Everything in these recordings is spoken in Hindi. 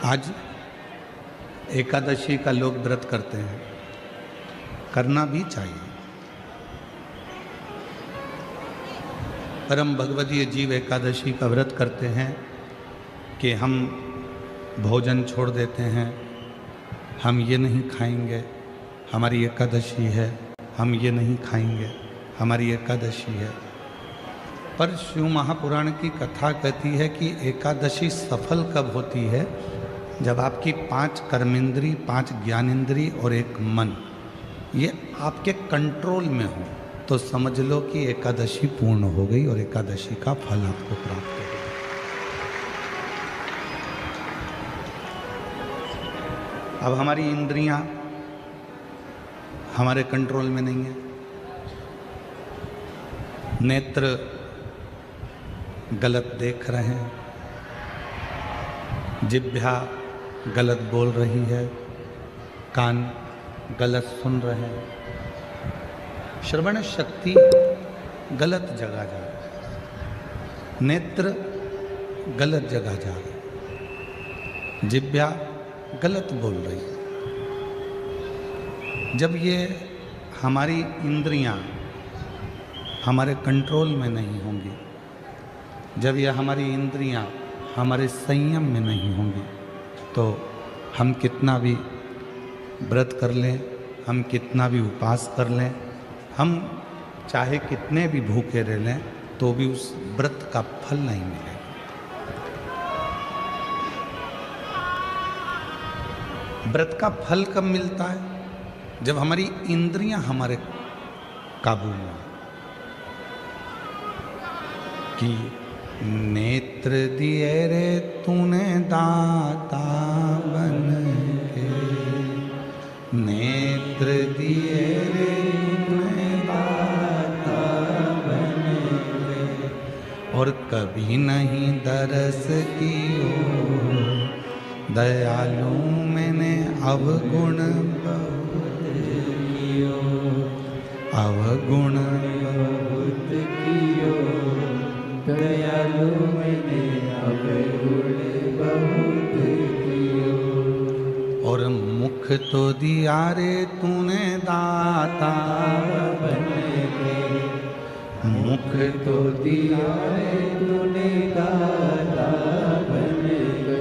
आज एकादशी का लोग व्रत करते हैं, करना भी चाहिए। परम भगवदीय जीव एकादशी का व्रत करते हैं कि हम भोजन छोड़ देते हैं, हम ये नहीं खाएंगे, हमारी एकादशी है, हम ये नहीं खाएंगे, हमारी एकादशी है। पर शिव महापुराण की कथा कहती है कि एकादशी सफल कब होती है? जब आपकी 5 कर्मेंद्री, 5 ज्ञानेंद्री और 1 मन ये आपके कंट्रोल में हो, तो समझ लो कि एकादशी पूर्ण हो गई और एकादशी का फल आपको प्राप्त हो गया। अब हमारी इंद्रियां हमारे कंट्रोल में नहीं है। नेत्र गलत देख रहे हैं, जिह्वा गलत बोल रही है, कान गलत सुन रहे हैं, श्रवण शक्ति गलत जगह जा रही है, नेत्र गलत जगह जा रहे हैं, जिह्वा गलत बोल रही है। जब ये हमारी इंद्रियां हमारे कंट्रोल में नहीं होंगी, जब ये हमारी इंद्रियां हमारे संयम में नहीं होंगी, तो हम कितना भी व्रत कर लें, हम कितना भी उपवास कर लें, हम चाहे कितने भी भूखे रह लें, तो भी उस व्रत का फल नहीं मिलेगा। व्रत का फल कब मिलता है? जब हमारी इंद्रियां हमारे काबू में हो। कि नेत्र दिए रे तूने दाता बन के, नेत्र दिए रे तूने दाता बन के, और कभी नहीं दरस कियो दयालु मैंने अवगुण बहुत कियो, अवगुण बहुत कियो, दयालु मैंने अवगुण बहुत कियो। और मुख तो दिया रे तूने दाता बन के, मुख तो दिया रे तूने दाता बन के,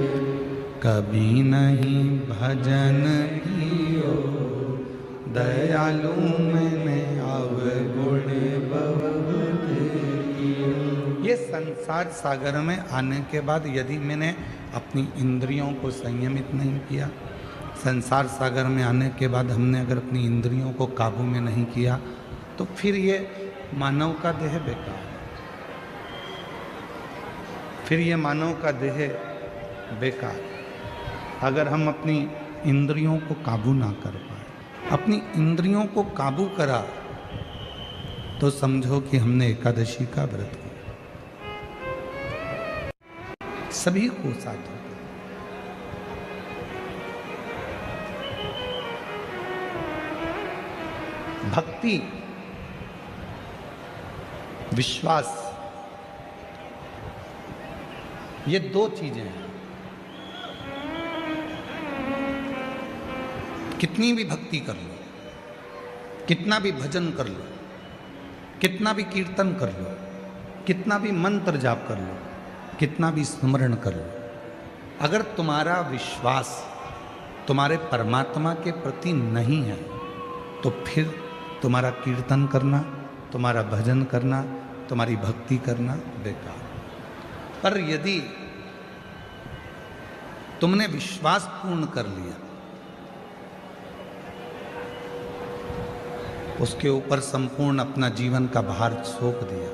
कभी नहीं भजन कियो दयालु मैंने अवगुण बहुत कियो। ये संसार सागर में आने के बाद यदि मैंने अपनी इंद्रियों को संयमित नहीं किया, संसार सागर में आने के बाद हमने अगर अपनी इंद्रियों को काबू में नहीं किया, तो फिर ये मानव का देह बेकार है, फिर ये मानव का देह बेकार। अगर हम अपनी इंद्रियों को काबू ना कर पाए, अपनी इंद्रियों को काबू करा, तो समझो कि हमने एकादशी का व्रत किया। सभी को साथ हो। भक्ति, विश्वास, ये 2 चीजें हैं। कितनी भी भक्ति कर लो, कितना भी भजन कर लो, कितना भी कीर्तन कर लो, कितना भी मंत्र जाप कर लो, कितना भी स्मरण कर लो, अगर तुम्हारा विश्वास तुम्हारे परमात्मा के प्रति नहीं है, तो फिर तुम्हारा कीर्तन करना, तुम्हारा भजन करना, तुम्हारी भक्ति करना बेकार। पर यदि तुमने विश्वास पूर्ण कर लिया, उसके ऊपर संपूर्ण अपना जीवन का भार सौंप दिया,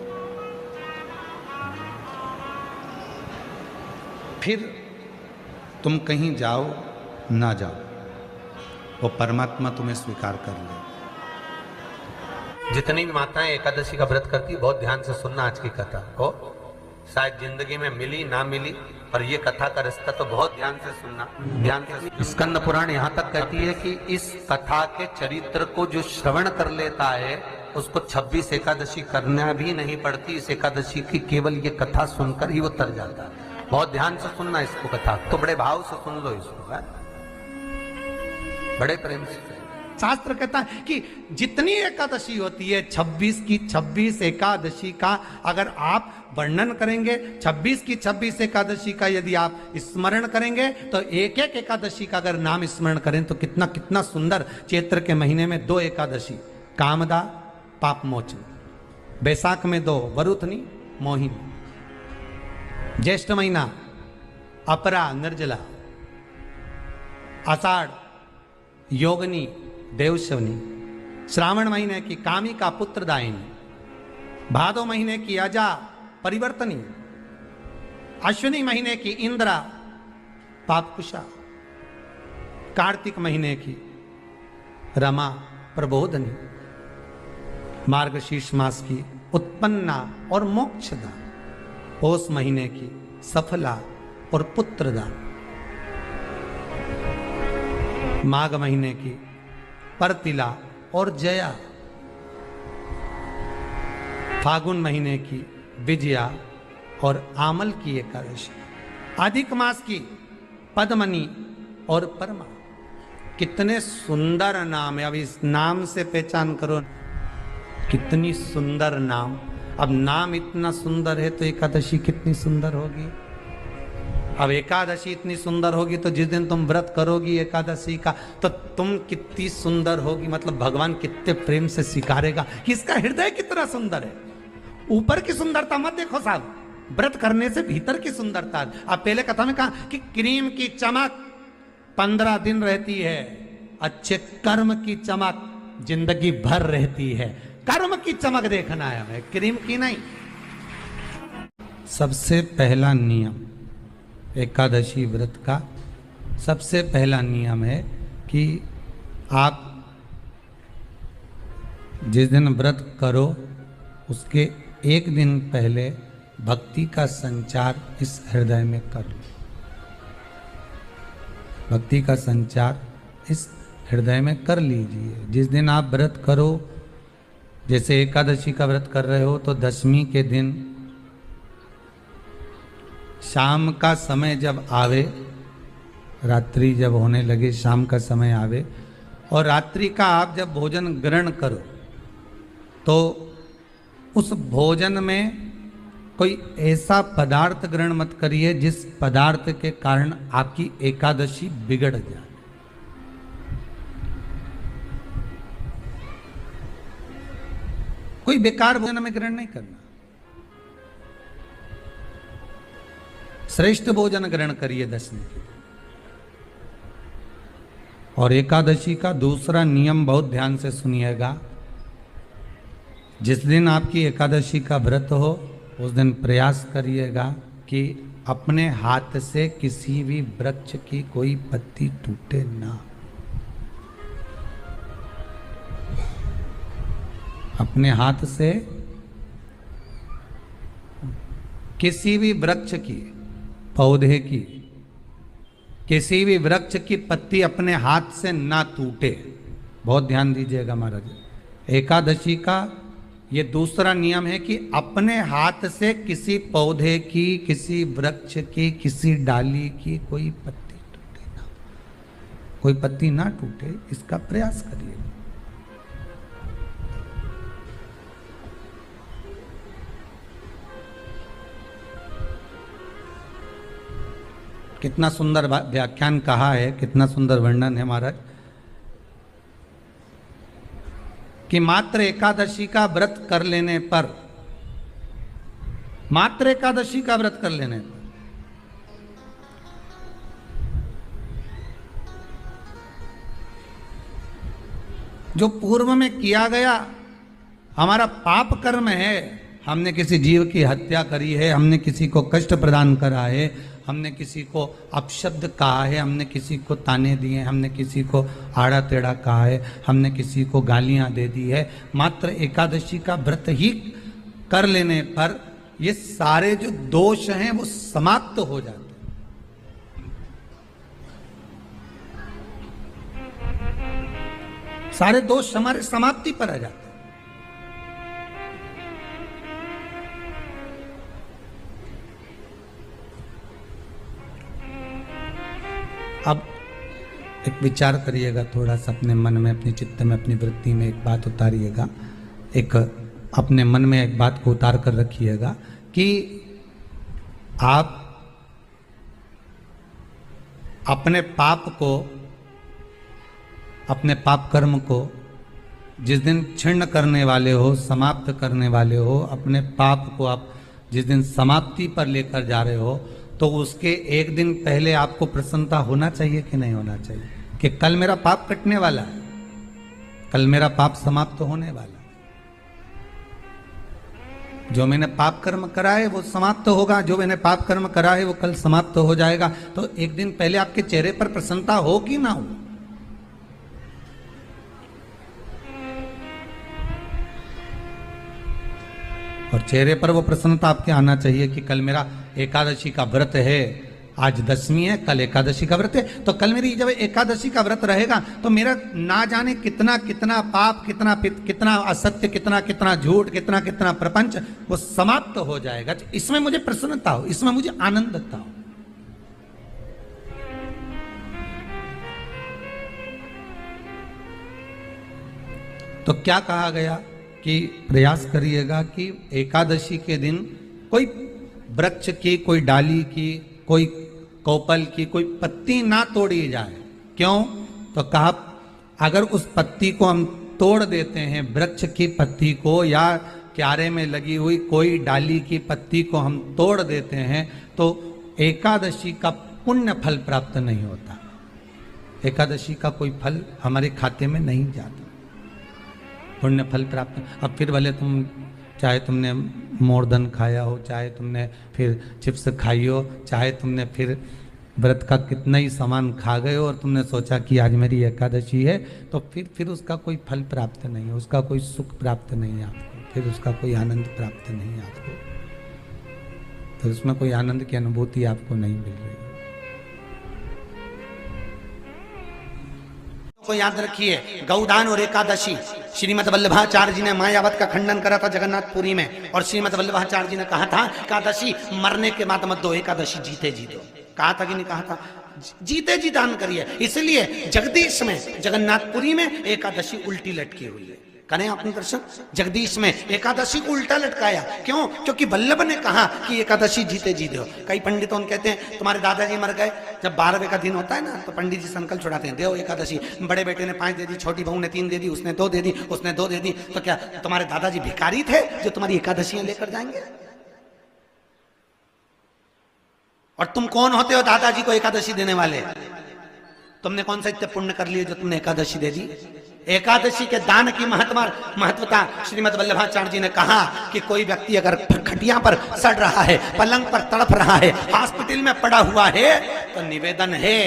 फिर तुम कहीं जाओ ना जाओ, वो परमात्मा तुम्हें स्वीकार कर ले। जितनी भी माताएं एकादशी का व्रत करती है, बहुत ध्यान से सुनना आज की कथा को। शायद जिंदगी में मिली ना मिली, पर ये कथा का रिश्ता तो बहुत ध्यान से सुनना, ध्यान से। स्कंद पुराण यहाँ तक कहती है कि इस कथा के चरित्र को जो श्रवण कर लेता है, उसको 26 एकादशी करना भी नहीं पड़ती। इस एकादशी की केवल ये कथा सुनकर ही वो तर जाता है। बहुत ध्यान से सुनना इसको कथा, तो बड़े भाव से सुन लो इसको, है? बड़े प्रेम से। शास्त्र कहता है कि जितनी एकादशी होती है 26 की 26 एकादशी का अगर आप वर्णन करेंगे, 26 की 26 एकादशी का यदि आप स्मरण करेंगे, तो एक एक एकादशी का अगर नाम स्मरण करें तो कितना कितना सुंदर। चैत्र के महीने में 2 एकादशी, कामदा पाप मोचन, बैसाख में 2 वरुथनी मोहिनी, ज्येष्ठ महीना अपरा निर्जला, आषाढ़ योगनी देवशवनी, श्रावण महीने की कामिका पुत्रदायिनी, भादो महीने की अजा परिवर्तनी, अश्विनी महीने की इंद्रा पापकुशा, कार्तिक महीने की रमा प्रबोधनी, मार्गशीर्ष मास की उत्पन्ना और मोक्षदा, पौष महीने की सफला और पुत्रदा, माघ महीने की परतिला और जया, फागुन महीने की विजया और आमल की एकादशी, अधिक मास की पद्मनी और परमा। कितने सुंदर नाम है। अब इस नाम से पहचान करो कितनी सुंदर नाम। अब नाम इतना सुंदर है तो एकादशी कितनी सुंदर होगी। अब एकादशी इतनी सुंदर होगी तो जिस दिन तुम व्रत करोगी एकादशी का तो तुम कितनी सुंदर होगी। मतलब भगवान कितने प्रेम से स्वीकारेगा कि इसका हृदय कितना सुंदर है। ऊपर की सुंदरता मत देखो साहब, व्रत करने से भीतर की सुंदरता। अब पहले कथा में कहा कि क्रीम की चमक 15 दिन रहती है, अच्छे कर्म की चमक जिंदगी भर रहती है। कर्म की चमक देखना है हमें, क्रीम की नहीं। सबसे पहला नियम एकादशी व्रत का, सबसे पहला नियम है कि आप जिस दिन व्रत करो उसके एक दिन पहले भक्ति का संचार इस हृदय में कर लो। भक्ति का संचार इस हृदय में कर लीजिए। जिस दिन आप व्रत करो, जैसे एकादशी का व्रत कर रहे हो तो दशमी के दिन शाम का समय जब आवे, रात्रि जब होने लगे, शाम का समय आवे और रात्रि का आप जब भोजन ग्रहण करो तो उस भोजन में कोई ऐसा पदार्थ ग्रहण मत करिए जिस पदार्थ के कारण आपकी एकादशी बिगड़ जाए। कोई बेकार भोजन में ग्रहण नहीं करना, श्रेष्ठ भोजन ग्रहण करिए दशमी के। और एकादशी का दूसरा नियम बहुत ध्यान से सुनिएगा। जिस दिन आपकी एकादशी का व्रत हो उस दिन प्रयास करिएगा कि अपने हाथ से किसी भी वृक्ष की कोई पत्ती टूटे ना। अपने हाथ से किसी भी वृक्ष की, पौधे की, किसी भी वृक्ष की पत्ती अपने हाथ से ना टूटे। बहुत ध्यान दीजिएगा महाराज। एकादशी का ये दूसरा नियम है कि अपने हाथ से किसी पौधे की, किसी वृक्ष की, किसी डाली की कोई पत्ती टूटे ना, कोई पत्ती ना टूटे, इसका प्रयास करिए। कितना सुंदर व्याख्यान कहा है, कितना सुंदर वर्णन है महाराज कि मात्र एकादशी का व्रत कर लेने पर, मात्र एकादशी का व्रत कर लेने पर जो पूर्व में किया गया हमारा पाप कर्म है, हमने किसी जीव की हत्या करी है, हमने किसी को कष्ट प्रदान करा है, हमने किसी को अपशब्द कहा है, हमने किसी को ताने दिए, हमने किसी को आड़ा टेढ़ा कहा है, हमने किसी को गालियां दे दी है, मात्र एकादशी का व्रत ही कर लेने पर ये सारे जो दोष हैं वो समाप्त हो जाते हैं। सारे दोष हमारे समाप्ति पर आ जाते हैं। अब एक विचार करिएगा थोड़ा सा अपने मन में, अपने चित्त में, अपनी वृत्ति में एक बात उतारिएगा, एक अपने मन में एक बात को उतार कर रखिएगा कि आप अपने पाप को, अपने पाप कर्म को जिस दिन क्षीण करने वाले हो, समाप्त करने वाले हो, अपने पाप को आप जिस दिन समाप्ति पर लेकर जा रहे हो, तो उसके एक दिन पहले आपको प्रसन्नता होना चाहिए कि नहीं होना चाहिए कि कल मेरा पाप कटने वाला है, कल मेरा पाप समाप्त होने वाला है, जो मैंने पाप कर्म करा है वो समाप्त होगा, जो मैंने पाप कर्म करा है वो कल समाप्त हो जाएगा। तो एक दिन पहले आपके चेहरे पर प्रसन्नता हो कि ना हो? और चेहरे पर वो प्रसन्नता आपके आना चाहिए कि कल मेरा एकादशी का व्रत है, आज दशमी है, कल एकादशी का व्रत है, तो कल मेरी जब एकादशी का व्रत रहेगा तो मेरा ना जाने कितना कितना पाप, कितना असत्य, कितना झूठ, कितना प्रपंच वो समाप्त हो जाएगा। इसमें मुझे प्रसन्नता हो, इसमें मुझे आनंदता हो। तो क्या कहा गया कि प्रयास करिएगा कि एकादशी के दिन कोई वृक्ष की, कोई डाली की, कोई कोपल की कोई पत्ती ना तोड़ी जाए। क्यों? तो कहा अगर उस पत्ती को हम तोड़ देते हैं, वृक्ष की पत्ती को या क्यारे में लगी हुई कोई डाली की पत्ती को हम तोड़ देते हैं, तो एकादशी का पुण्य फल प्राप्त नहीं होता, एकादशी का कोई फल हमारे खाते में नहीं जाता, पुण्य फल प्राप्त। अब फिर भले तुम चाहे तुमने मोरधन खाया हो, चाहे तुमने फिर चिप्स खाई हो, चाहे तुमने फिर व्रत का कितना ही सामान खा गए हो और तुमने सोचा कि आज मेरी एकादशी है, तो फिर उसका कोई फल प्राप्त नहीं है, उसका कोई सुख प्राप्त नहीं है आपको, फिर उसका कोई आनंद प्राप्त नहीं है आपको, तो उसमें कोई आनंद की अनुभूति आपको नहीं मिल रही। को याद रखिए, गौदान और एकादशी, श्रीमद वल्लभाचार्य जी ने मायावत का खंडन करा था जगन्नाथपुरी में, और श्रीमद वल्लभाचार्य जी ने कहा था एकादशी मरने के बाद मत दो, एकादशी जीते जी दो। कहा था कि नहीं कहा था? जीते जी दान करिए। इसलिए जगदीश में, जगन्नाथपुरी में एकादशी उल्टी लटकी हुई है। करें आपने दर्शन? जगदीश में एकादशी को उल्टा लटकाया। क्यों? क्योंकि वल्लभ ने कहा कि एकादशी जीते जी दो। कई पंडितों कहते हैं तुम्हारे दादाजी मर गए, जब 12वें का दिन होता है ना तो पंडित जी संकल्प छुड़ाते हैं, दो एकादशी। बड़े बेटे ने 5 दे दी, छोटी बहू ने 3 दे दी, उसने 2 दे दी, उसने 2 दे दी, तो क्या तुम्हारे दादाजी भिखारी थे जो तुम्हारी एकादशियां लेकर जाएंगे? और तुम कौन होते हो दादाजी को एकादशी देने वाले? तुमने कौन सा इतने पुण्य कर लिए जो तुमने एकादशी दे दी? एकादशी के दान की महत्वता श्रीमद वल्लभाचार्य जी ने कहा कि कोई व्यक्ति अगर खटिया पर सड़ रहा है, पलंग पर तड़प रहा है, हॉस्पिटल में पड़ा हुआ है, तो निवेदन है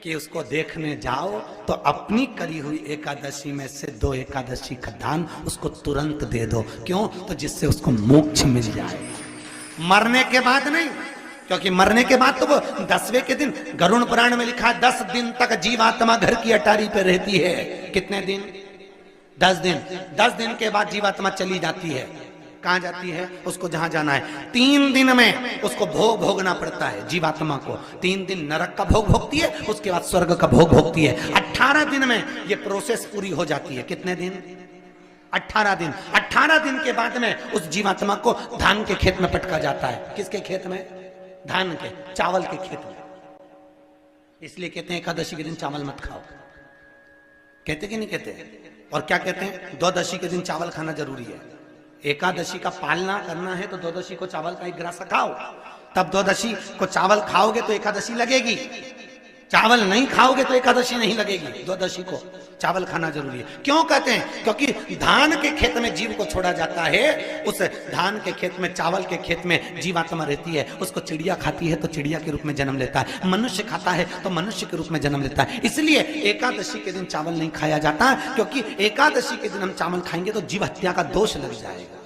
कि उसको देखने जाओ तो अपनी करी हुई एकादशी में से 2 एकादशी का दान उसको तुरंत दे दो। क्यों? तो जिससे उसको मोक्ष मिल जाए, मरने के बाद नहीं। क्योंकि मरने के बाद तो वो 10वें के दिन, गरुड़ पुराण में लिखा है 10 दिन तक जीवात्मा घर की अटारी पे रहती है। कितने दिन? 10 दिन। 10 दिन के बाद जीवात्मा चली जाती है। कहां जाती है? उसको जहां जाना है। 3 दिन में उसको भोग भोगना पड़ता है जीवात्मा को। 3 दिन नरक का भोग भोगती है, उसके बाद स्वर्ग का भोग भोगती है। 18 दिन में ये प्रोसेस पूरी हो जाती है। कितने दिन? 18 दिन। 18 दिन के बाद में उस जीवात्मा को धान के खेत में पटका जाता है। किसके खेत में? धान के, चावल के खेत में। इसलिए कहते हैं एकादशी के दिन चावल मत खाओ। कहते कि नहीं कहते? और क्या कहते हैं? द्वादशी के दिन चावल खाना जरूरी है। एकादशी का पालना करना है तो द्वादशी को चावल का 1 गिलास खाओ, तब द्वादशी को चावल खाओगे तो एकादशी लगेगी। चावल नहीं खाओगे तो एकादशी नहीं लगेगी। द्वादशी को चावल खाना जरूरी है। क्यों कहते हैं? क्योंकि धान के खेत में जीव को छोड़ा जाता है, उस धान के खेत में, चावल के खेत में जीवात्मा रहती है। उसको चिड़िया खाती है तो चिड़िया के रूप में जन्म लेता है, मनुष्य खाता है तो मनुष्य के रूप में जन्म लेता है। इसलिए एकादशी के दिन चावल नहीं खाया जाता, क्योंकि एकादशी के दिन हम चावल खाएंगे तो जीव हत्या का दोष लग जाएगा।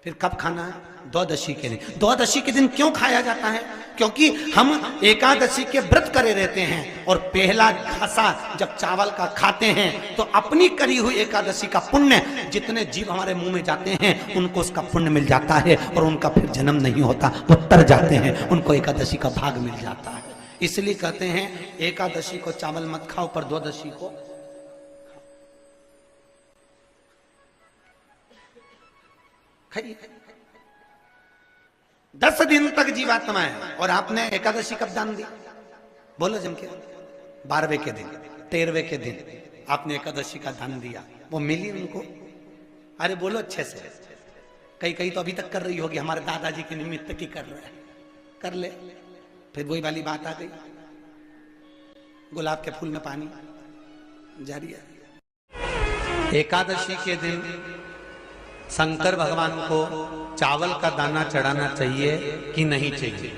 फिर कब खाना है? द्वादशी के दिन। द्वादशी के दिन क्यों खाया जाता है? क्योंकि हम एकादशी के व्रत करे रहते हैं, और पहला घासा जब चावल का खाते हैं तो अपनी करी हुई एकादशी का पुण्य, जितने जीव हमारे मुंह में जाते हैं उनको उसका पुण्य मिल जाता है, और उनका फिर जन्म नहीं होता, वो तर जाते हैं, उनको एकादशी का भाग मिल जाता है। इसलिए कहते हैं एकादशी को चावल मत खाओ, पर द्वादशी को खाइए। 10 दिन तक जीवात्मा है और आपने एकादशी कब दान दी? बोलो जम के। 12वें के दिन, 13वें के दिन आपने एकादशी का दान दिया, वो मिली उनको? अरे बोलो अच्छे से। कई तो अभी तक कर रही होगी, हमारे दादाजी के निमित्त की कर रहे हैं, कर ले। फिर वही वाली बात आ गई, गुलाब के फूल में पानी जारी है। एकादशी के दिन शंकर भगवान को चावल का दाना चढ़ाना चाहिए कि नहीं चाहिए?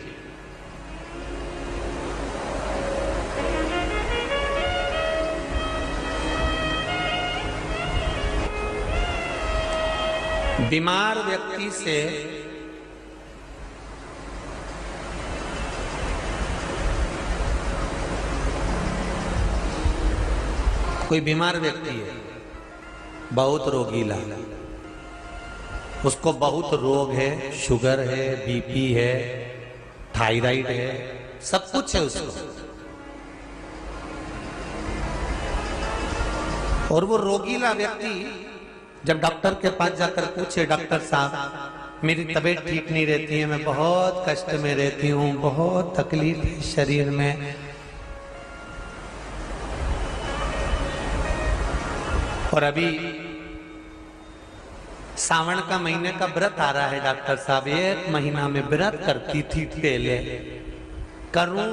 बीमार व्यक्ति से कोई बीमार व्यक्ति है, बहुत रोगीला, उसको बहुत रोग है, शुगर है, बीपी है, थायराइड है, सब कुछ है उसको, और वो रोगीला व्यक्ति जब डॉक्टर के पास जाकर पूछे, डॉक्टर साहब मेरी तबीयत ठीक नहीं रहती है, मैं बहुत कष्ट में रहती हूँ, बहुत तकलीफ है शरीर में, और अभी सावन का महीने का व्रत आ रहा है डॉक्टर साहब, 1 महीना में व्रत करती थी पहले, करूं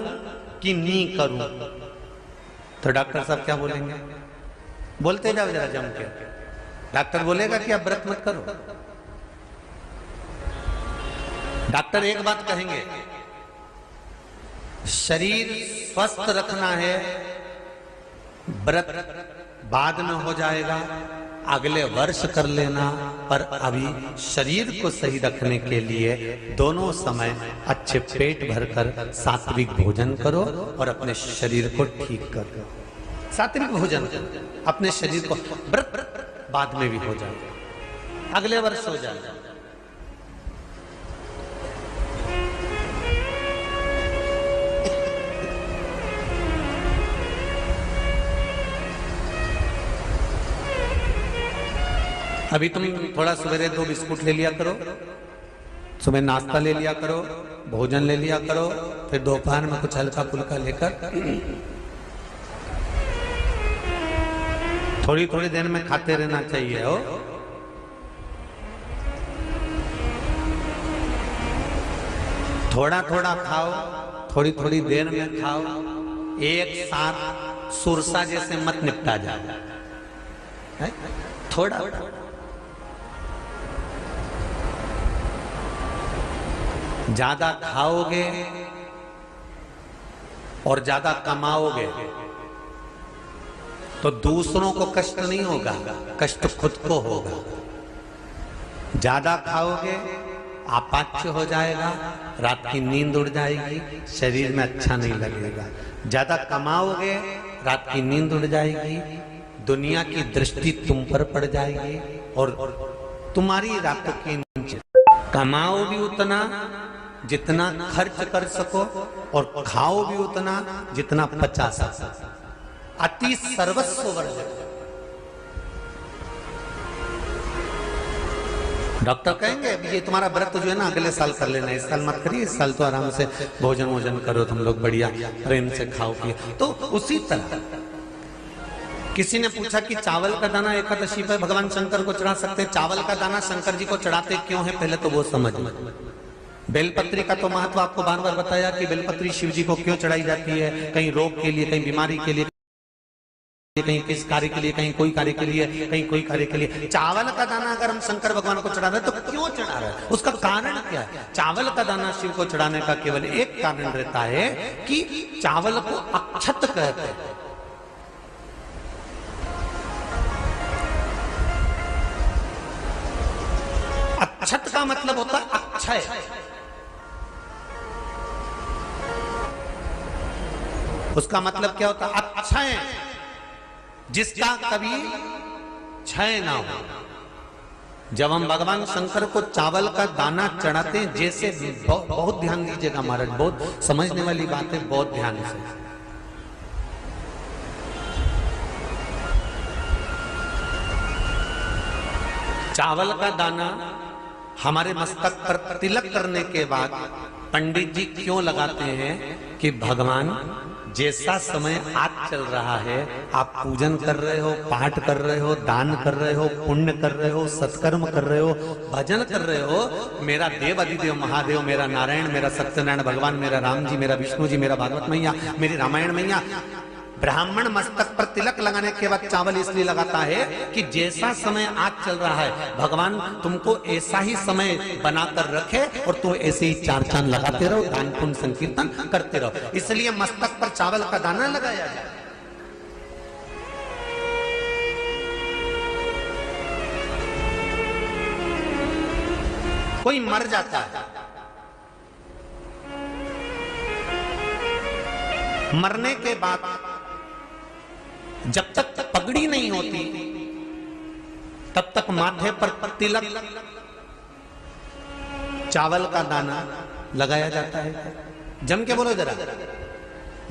कि नहीं करूं? तो डॉक्टर साहब क्या बोलेंगे? बोलते जाओ जरा जम के। डॉक्टर बोलेगा कि आप व्रत मत करो। डॉक्टर एक बात कहेंगे, शरीर स्वस्थ रखना है, व्रत बाद में हो जाएगा, अगले वर्ष कर लेना, पर अभी शरीर को सही रखने के लिए दोनों समय अच्छे पेट भरकर सात्विक भोजन करो और अपने शरीर को ठीक करो। सात्विक भोजन करो, अपने शरीर को, व्रत बाद में भी हो जाए, अगले वर्ष हो जाए। अभी तुम थोड़ा सवेरे 2 बिस्कुट ले लिया करो, सुबह नाश्ता ले लिया करो, भोजन ले लिया करो, फिर दोपहर में कुछ हल्का फुल्का लेकर थोड़ी थोड़ी देर में खाते रहना चाहिए। हो थोड़ा थोड़ा खाओ, थोड़ी थोड़ी देर में खाओ, एक साथ सुरसा जैसे मत निपटा जाए, थोड़ा ज्यादा खाओगे और ज्यादा कमाओगे तो दूसरों को कष्ट नहीं होगा, कष्ट खुद को होगा। ज्यादा खाओगे आपाच्य हो जाएगा, रात की नींद उड़ जाएगी, शरीर में अच्छा नहीं लगेगा। ज्यादा कमाओगे, रात की नींद उड़ जाएगी, दुनिया की दृष्टि तुम पर पड़ जाएगी और तुम्हारी रातों की नींद। कमाओ भी उतना जितना खर्च कर सको और खाओ भी उतना जितना पचा सको। अति सर्वस्व वर्जक। डॉक्टर कहेंगे ये तुम्हारा व्रत जो है ना अगले साल कर लेना, इस साल मत करिए, इस साल तो आराम से भोजन वोजन करो तुम लोग, बढ़िया प्रेम से खाओ पिए। तो उसी तरह किसी ने पूछा कि चावल का दाना एकादशी पर भगवान शंकर को चढ़ा सकते हैं? चावल का दाना शंकर जी को चढ़ाते क्यों है, पहले तो वो समझ। बेलपत्री का तो महत्व आपको बार बार बताया कि बेलपत्री शिव जी को क्यों चढ़ाई जाती है, कहीं रोग के लिए, कहीं बीमारी के लिए, कहीं किस कार्य के लिए, कहीं कोई कार्य के लिए, कहीं कोई कार्य के लिए। चावल का दाना अगर हम शंकर भगवान को चढ़ा रहे हैं तो क्यों चढ़ा रहे हैं, उसका कारण क्या है? चावल का दाना शिव को चढ़ाने का केवल एक कारण रहता है कि चावल को अक्षत कहते हैं। अक्षत का मतलब होता है अक्षय। उसका मतलब क्या होता है? अक्षय, जिसका कभी क्षय ना हो। जब हम भगवान शंकर को चावल का दाना चढ़ाते हैं, जैसे बहुत ध्यान दीजिएगा महाराज, बहुत समझने वाली बात है, बहुत ध्यान से। चावल का दाना हमारे मस्तक पर तिलक करने के बाद पंडित जी क्यों लगाते हैं कि भगवान जैसा समय आज चल रहा है, आप पूजन कर रहे हो, पाठ कर रहे हो, दान कर रहे हो, पुण्य कर रहे हो, सत्कर्म कर रहे हो, भजन कर रहे हो, मेरा देव अधिदेव महादेव, मेरा नारायण, मेरा सत्यनारायण भगवान, मेरा राम जी, मेरा विष्णु जी, मेरा भागवत मैया, मेरी रामायण मैया, ब्राह्मण मस्तक पर तिलक लगाने के बाद चावल इसलिए लगाता है कि जैसा समय आज चल रहा है, भगवान तुमको ऐसा ही समय बनाकर रखे और तुम ऐसे ही चार चांद लगाते रहो, दान पुण्य संकीर्तन करते रहो, इसलिए मस्तक पर चावल का दाना लगाया जाए। कोई मर जाता है, मरने के बाद जब तक पगड़ी नहीं होती तब तक माथे पर तिलक चावल का दाना लगाया जाता है। जम के बोलो जरा,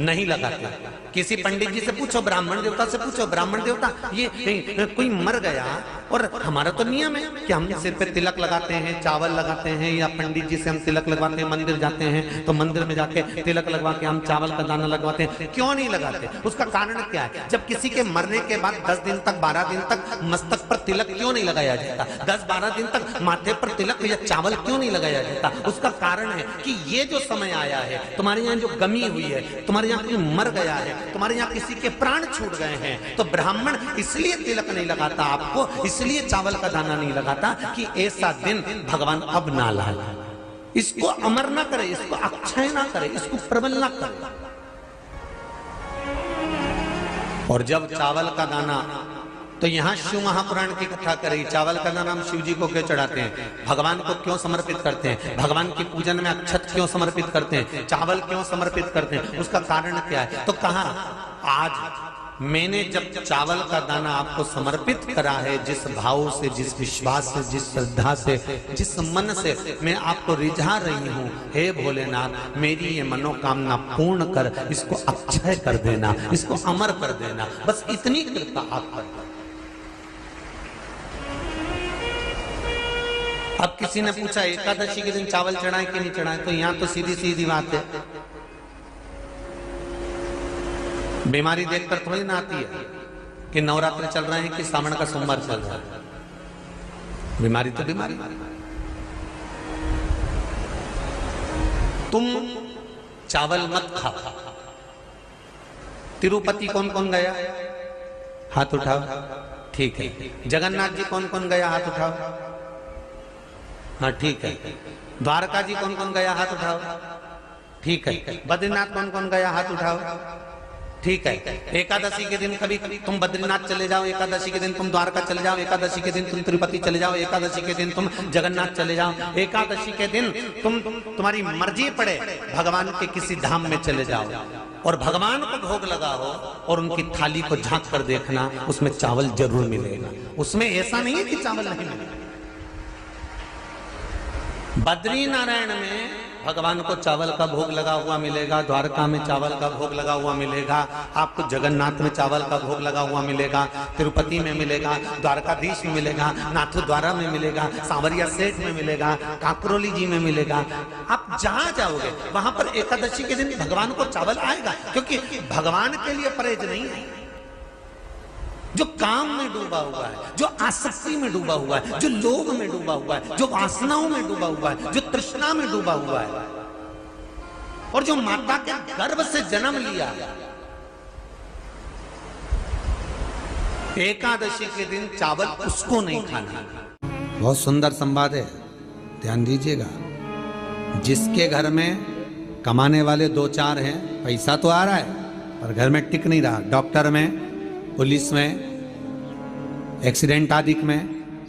नहीं लगाते। किसी पंडित जी से पूछो, ब्राह्मण देवता से पूछो, ब्राह्मण देवता ये कोई मर गया, और हमारा तो नियम है कि हम सिर पे तिलक लगाते हैं, चावल लगाते हैं, या पंडित जी से हम तिलक लगवाते हैं, मंदिर जाते हैं तो मंदिर में जाके तिलक लगवा के हम चावल का दाना लगवाते हैं। क्यों नहीं लगाते? उसका कारण क्या है? जब किसी के मरने के बाद 10 दिन तक 12 दिन तक मस्तक पर तिलक क्यों नहीं लगाया जाता? 10-12 दिन तक माथे पर तिलक या चावल क्यों नहीं लगाया जाता? उसका कारण है कि ये जो समय आया है, तुम्हारे यहाँ जो गमी हुई है, तुम्हारे यहाँ कोई मर गया है, तुम्हारे यहाँ किसी के प्राण छूट गए हैं, तो ब्राह्मण इसलिए तिलक नहीं लगाता आपको, इसलिए चावल का दाना नहीं लगाता कि ऐसा दिन भगवान अब ना लाए, इसको अमर ना करे, इसको अक्षय ना करे, इसको प्रबल ना करे। और जब चावल का दाना, तो यहां शिव महापुराण की कथा करी, चावल का दाना हम शिव जी को क्यों चढ़ाते हैं, भगवान को क्यों समर्पित करते हैं, भगवान की पूजन में अक्षत क्यों समर्पित करते हैं, चावल क्यों समर्पित करते हैं, उसका कारण क्या है? तो कहा आज मैंने जब चावल का दाना आपको समर्पित करा है, जिस भाव से, जिस विश्वास से, जिस श्रद्धा से, जिस मन से मैं आपको रिझा रही हूं, हे भोलेनाथ मेरी ये मनोकामना पूर्ण कर, इसको अक्षय कर देना, इसको अमर कर देना, बस इतनी कृपा आप कर। अब किसी ने पूछा एकादशी के दिन चावल चढ़ाए कि नहीं चढ़ाए, तो यहां तो सीधी सीधी बात है, बीमारी देखकर थोड़ी ना आती है कि नवरात्र चल रहे हैं कि सावन का सोमवार चल रहा है, बीमारी तो बीमारी। तुम चावल मत खाओ। तिरुपति कौन कौन गया? हाथ उठाओ। ठीक है। जगन्नाथ जी कौन कौन गया? हाथ उठाओ। हाँ ठीक है। द्वारका जी कौन कौन गया? हाथ उठाओ। ठीक है। बद्रीनाथ कौन कौन गया? हाथ उठाओ। ठीक है। एकादशी के दिन कभी तुम बद्रीनाथ चले जाओ, एकादशी के दिन तुम द्वारका चले जाओ, एकादशी के दिन तुम तिरुपति चले जाओ, एकादशी के दिन तुम जगन्नाथ चले जाओ, एकादशी के दिन तुम्हारी मर्जी पड़े भगवान के किसी धाम में चले जाओ और भगवान को भोग लगाओ और उनकी थाली को झांक कर देखना, उसमें चावल जरूर मिलेगा। उसमें ऐसा नहीं है कि चावल नहीं मिलेगा। बद्री नारायण में भगवान को चावल का भोग लगा हुआ मिलेगा, द्वारका में चावल का भोग लगा हुआ मिलेगा, आपको जगन्नाथ में चावल का भोग लगा हुआ मिलेगा, तिरुपति में मिलेगा, द्वारकाधीश में मिलेगा, नाथद्वारा में मिलेगा, सांवरिया सेठ में मिलेगा, काकरोली जी में मिलेगा। आप जहां जाओगे वहां पर एकादशी के दिन भगवान को चावल आएगा, क्योंकि भगवान के लिए परहेज नहीं है। जो काम में डूबा हुआ है, जो आसक्ति में डूबा हुआ है, जो लोभ में डूबा हुआ है, जो वासनाओं में डूबा हुआ है, जो तृष्णा में डूबा हुआ है, और जो माता के गर्भ से जन्म लिया, एकादशी के दिन चावल उसको नहीं खाना। बहुत सुंदर संवाद है, ध्यान दीजिएगा। जिसके घर में कमाने वाले 2-4 हैं, पैसा तो आ रहा है पर घर में टिक नहीं रहा, डॉक्टर में, पुलिस में, एक्सीडेंट आदि में,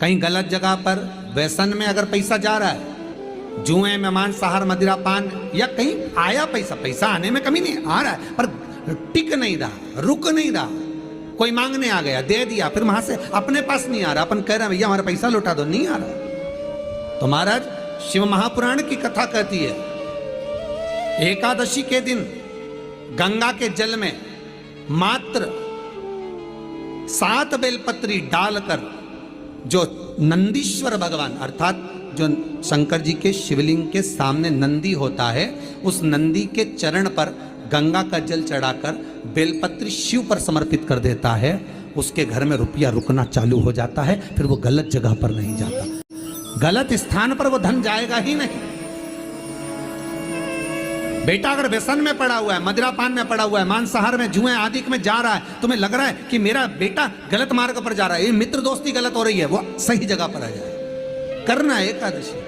कहीं गलत जगह पर व्यसन में अगर पैसा जा रहा है, जुए में, मांसाहार, मदिरा पान, या कहीं आया पैसा आने में कमी नहीं, आ रहा है पर टिक नहीं रहा, रुक नहीं रहा, कोई मांगने आ गया, दे दिया, फिर वहां से अपने पास नहीं आ रहा, अपन कह रहे हैं भैया हमारा पैसा लौटा दो, नहीं आ रहा। तो महाराज शिव महापुराण की कथा कहती है, एकादशी के दिन गंगा के जल में मात्र 7 बेलपत्री डालकर जो नंदीश्वर भगवान अर्थात जो शंकर जी के शिवलिंग के सामने नंदी होता है, उस नंदी के चरण पर गंगा का जल चढ़ाकर बेलपत्री शिव पर समर्पित कर देता है, उसके घर में रुपया रुकना चालू हो जाता है, फिर वो गलत जगह पर नहीं जाता, गलत स्थान पर वो धन जाएगा ही नहीं। बेटा अगर व्यसन में पड़ा हुआ है, मदिरापान में पड़ा हुआ है, मांसाहार में, जुए आदि में जा रहा है, तुम्हें लग रहा है कि मेरा बेटा गलत मार्ग पर जा रहा है, ये मित्र दोस्ती गलत हो रही है, वो सही जगह पर आ जाए। करना है एकादशी।